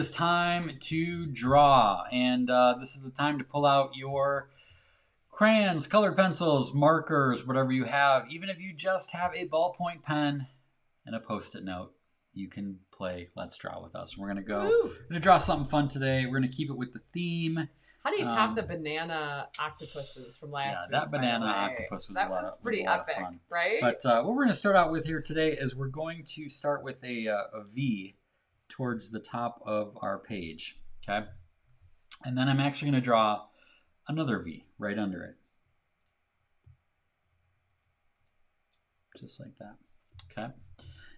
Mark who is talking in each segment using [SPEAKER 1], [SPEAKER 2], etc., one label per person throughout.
[SPEAKER 1] is time to draw, and this is the time to pull out your crayons, colored pencils, markers, whatever you have. Even if you just have a ballpoint pen and a Post-it note, you can play Let's Draw with us. We're going to draw something fun today. We're going to keep it with the theme.
[SPEAKER 2] How do you top the banana octopuses from last week?
[SPEAKER 1] Yeah, that banana octopus was
[SPEAKER 2] pretty
[SPEAKER 1] a lot
[SPEAKER 2] epic,
[SPEAKER 1] of fun.
[SPEAKER 2] right?
[SPEAKER 1] But what we're going to start out with here today is we're going to start with a V towards the top of our page, okay? And then I'm actually going to draw another V right under it. Just like that, okay?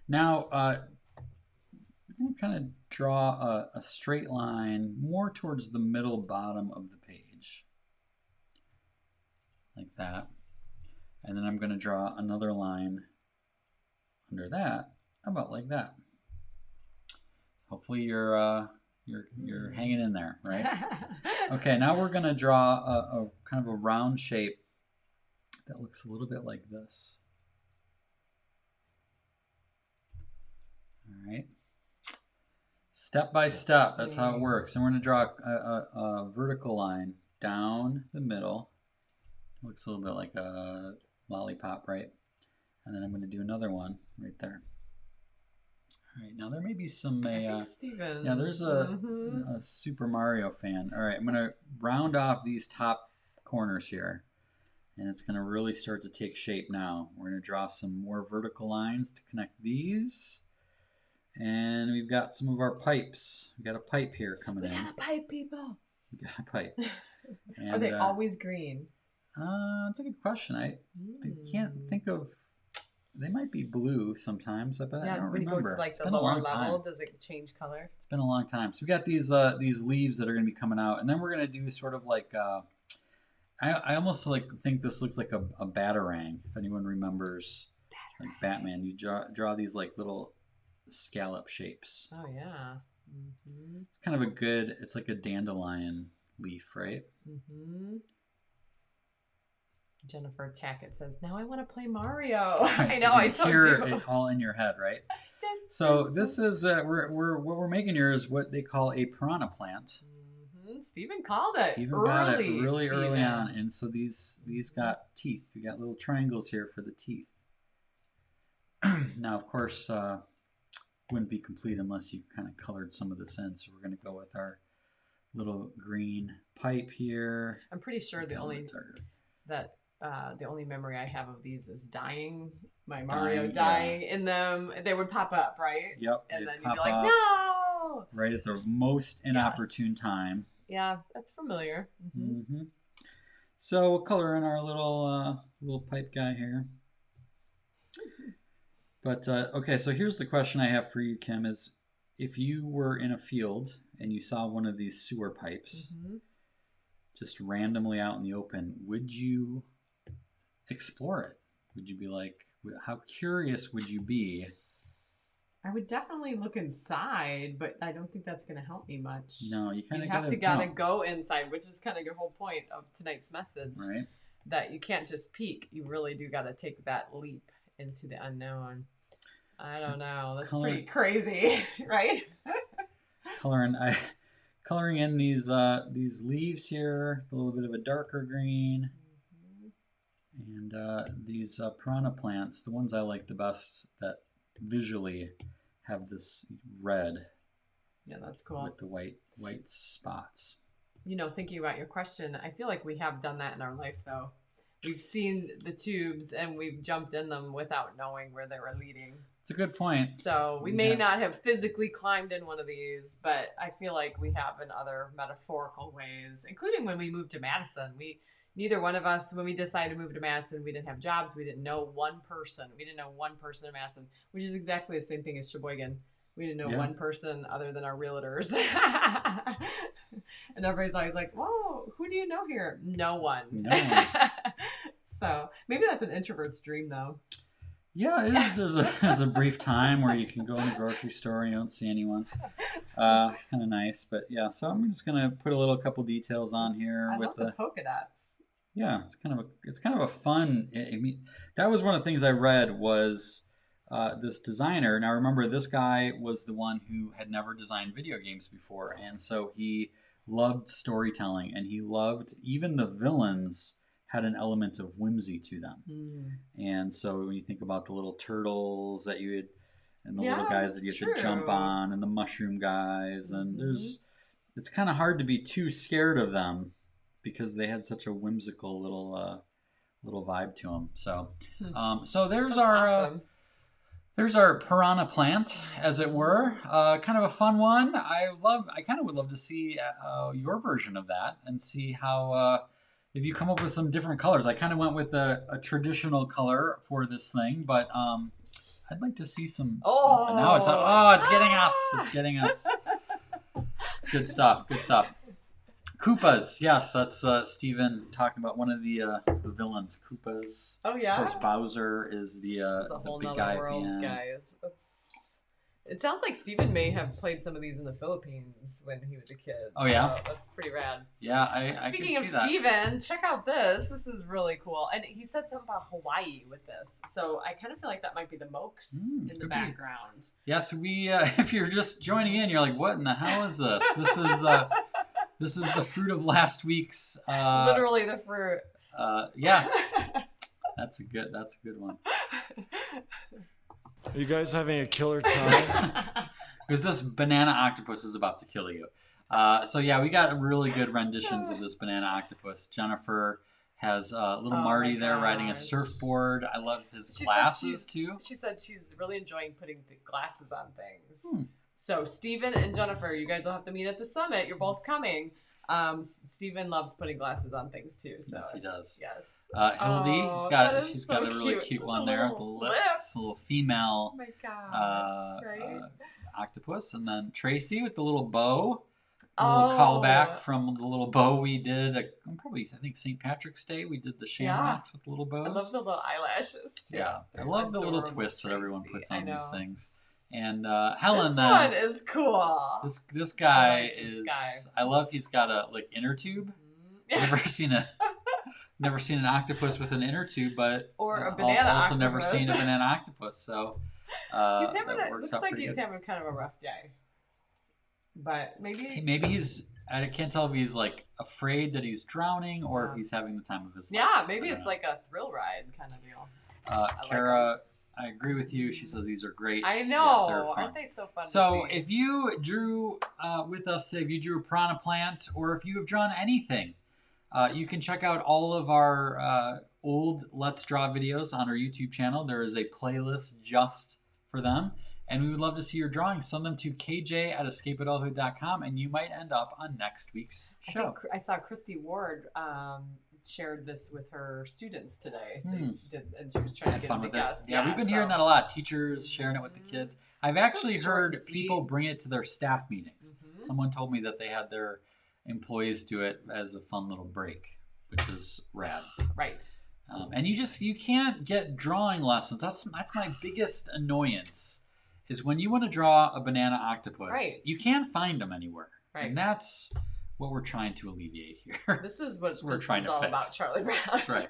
[SPEAKER 1] Now, I'm going to kind of draw a straight line more towards the middle bottom of the page. Like that. And then I'm going to draw another line under that, about like that. Hopefully you're hanging in there, right? Okay, now we're going to draw a kind of a round shape that looks a little bit like this. All right. Step by step, that's how it works. And we're going to draw a vertical line down the middle. It looks a little bit like a lollipop, right? And then I'm going to do another one right there. All right, now there may be some...
[SPEAKER 2] Steven.
[SPEAKER 1] Yeah, there's a Super Mario fan. All right, I'm going to round off these top corners here. And it's going to really start to take shape now. We're going to draw some more vertical lines to connect these. And we've got some of our pipes. We've got a pipe here coming in.
[SPEAKER 2] We got a pipe, people.
[SPEAKER 1] We got a pipe. And,
[SPEAKER 2] are they always green?
[SPEAKER 1] That's a good question. I can't think of... They might be blue sometimes, but I don't
[SPEAKER 2] when
[SPEAKER 1] remember.
[SPEAKER 2] You go to like the lower level, does it change color?
[SPEAKER 1] It's been a long time. So we got these leaves that are going to be coming out, and then we're going to do sort of like I almost think this looks like a batarang. If anyone remembers, like Batman, you draw these like little scallop shapes.
[SPEAKER 2] Oh yeah.
[SPEAKER 1] It's kind of a good. It's like a dandelion leaf, right?
[SPEAKER 2] Jennifer Tackett says, "Now I want to play Mario."
[SPEAKER 1] Right.
[SPEAKER 2] I know, I told you.
[SPEAKER 1] Hear it all in your head, right? So this is what we're making here is what they call a piranha plant.
[SPEAKER 2] Stephen called it.
[SPEAKER 1] Stephen got it really early on, and so these got teeth. We got little triangles here for the teeth. Now, of course, wouldn't be complete unless you kind of colored some of this in. So we're going to go with our little green pipe here.
[SPEAKER 2] I'm pretty sure the only memory I have of these is dying. My Mario dying in them. They would pop up, right?
[SPEAKER 1] Yep.
[SPEAKER 2] And then you'd be like, no!
[SPEAKER 1] Right at the most inopportune time.
[SPEAKER 2] Yeah, that's familiar.
[SPEAKER 1] So we'll color in our little pipe guy here. But, okay, so here's the question I have for you, Kim, is if you were in a field and you saw one of these sewer pipes just randomly out in the open, would you explore it? Would you be like, how curious would you be?
[SPEAKER 2] I would definitely look inside, but I don't think that's going to help me much.
[SPEAKER 1] No, you kind of
[SPEAKER 2] gotta go inside, which is kind of your whole point of tonight's message.
[SPEAKER 1] Right.
[SPEAKER 2] That you can't just peek. You really do got to take that leap into the unknown. I don't know. That's pretty crazy, right?
[SPEAKER 1] Coloring in these leaves here, a little bit of a darker green. And these piranha plants, the ones I like the best that visually have this red.
[SPEAKER 2] Yeah, that's cool.
[SPEAKER 1] With the white spots.
[SPEAKER 2] You know, thinking about your question, I feel like we have done that in our life, though. We've seen the tubes and we've jumped in them without knowing where they were leading.
[SPEAKER 1] It's a good point.
[SPEAKER 2] So we may not have physically climbed in one of these, but I feel like we have in other metaphorical ways, including when we moved to Madison. Neither one of us, when we decided to move to Madison, we didn't have jobs. We didn't know one person. We didn't know one person in Madison, which is exactly the same thing as Sheboygan. We didn't know one person other than our realtors. And everybody's always like, whoa, who do you know here? No one.
[SPEAKER 1] No one.
[SPEAKER 2] So maybe that's an introvert's dream, though.
[SPEAKER 1] Yeah, it is. There's a brief time where you can go in the grocery store and you don't see anyone. It's kind of nice. But yeah, so I'm just going to put a couple details on here.
[SPEAKER 2] I love the polka dots.
[SPEAKER 1] Yeah, it's kind of a fun. I mean, that was one of the things I read was this designer. Now remember, this guy was the one who had never designed video games before, and so he loved storytelling, and he loved even the villains had an element of whimsy to them. And so when you think about the little turtles that you had, and the little guys that you have to jump on, and the mushroom guys, and it's kind of hard to be too scared of them because they had such a whimsical little vibe to them. So so there's
[SPEAKER 2] awesome.
[SPEAKER 1] There's our Piranha Plant, as it were. Kind of a fun one. I kind of would love to see your version of that and see how if you come up with some different colors. I kind of went with a traditional color for this thing, but I'd like to see some. Now it's getting us. It's getting us. It's good stuff. Good stuff. Koopas, yes, that's Steven talking about one of the villains. Koopas.
[SPEAKER 2] Oh yeah.
[SPEAKER 1] Of course, Bowser is the big guy at the end.
[SPEAKER 2] Guys. It sounds like Steven may have played some of these in the Philippines when he was a kid.
[SPEAKER 1] Oh yeah,
[SPEAKER 2] so that's pretty rad.
[SPEAKER 1] Yeah, I
[SPEAKER 2] Speaking
[SPEAKER 1] can
[SPEAKER 2] of
[SPEAKER 1] see that.
[SPEAKER 2] Steven, check out this. This is really cool, and he said something about Hawaii with this, so I kind of feel like that might be the Mokes in the background.
[SPEAKER 1] Yeah, so we if you're just joining in, you're like, what in the hell is this? This is the fruit of last week's.
[SPEAKER 2] Literally the fruit.
[SPEAKER 1] Yeah, that's a good one.
[SPEAKER 3] Are you guys having a killer time?
[SPEAKER 1] Because this banana octopus is about to kill you. So yeah, we got really good renditions of this banana octopus. Jennifer has little Marty there riding a surfboard. I love his glasses too.
[SPEAKER 2] She said she's really enjoying putting the glasses on things. So Steven and Jennifer, you guys will have to meet at the summit. You're both coming. Steven loves putting glasses on things too. So
[SPEAKER 1] yes, he does.
[SPEAKER 2] Yes.
[SPEAKER 1] Hildy, she's got a really cute one there with the lips, a little female octopus, and then Tracy with the little bow. A little callback from the little bow we did. I think St. Patrick's Day. We did the shamrocks with little bows.
[SPEAKER 2] I love the little eyelashes too.
[SPEAKER 1] Yeah, I love the little twists that everyone puts on these things. And Helen,
[SPEAKER 2] this one is cool.
[SPEAKER 1] This guy is. I love. He's got a inner tube. Never seen an octopus with an inner tube, but
[SPEAKER 2] or a banana octopus.
[SPEAKER 1] Also never seen a banana octopus. So
[SPEAKER 2] looks like he's having kind of a rough day. But maybe
[SPEAKER 1] he's. I can't tell if he's afraid that he's drowning or if he's having the time of his life.
[SPEAKER 2] Yeah, maybe it's like a thrill ride kind of deal.
[SPEAKER 1] Kara. I agree with you. She says these are great.
[SPEAKER 2] I know. Aren't they so fun
[SPEAKER 1] So
[SPEAKER 2] to see?
[SPEAKER 1] if you drew with us today, if you drew a Piranha Plant, or if you have drawn anything, you can check out all of our old Let's Draw videos on our YouTube channel. There is a playlist just for them. And we would love to see your drawings. Send them to kj@escapeadulthood.com, and you might end up on next week's show.
[SPEAKER 2] I saw Christy Ward shared this with her students today. And she was trying to get them to guess.
[SPEAKER 1] Yeah, we've been hearing that a lot. Teachers sharing it with the kids. I've actually heard people bring it to their staff meetings. Someone told me that they had their employees do it as a fun little break, which is rad.
[SPEAKER 2] Right.
[SPEAKER 1] And you can't get drawing lessons. That's my biggest annoyance. Is when you want to draw a banana octopus, you can't find them anywhere. Right. And that's what we're trying to alleviate here.
[SPEAKER 2] This is what
[SPEAKER 1] we're trying to
[SPEAKER 2] all
[SPEAKER 1] fix.
[SPEAKER 2] About Charlie Brown.
[SPEAKER 1] That's right.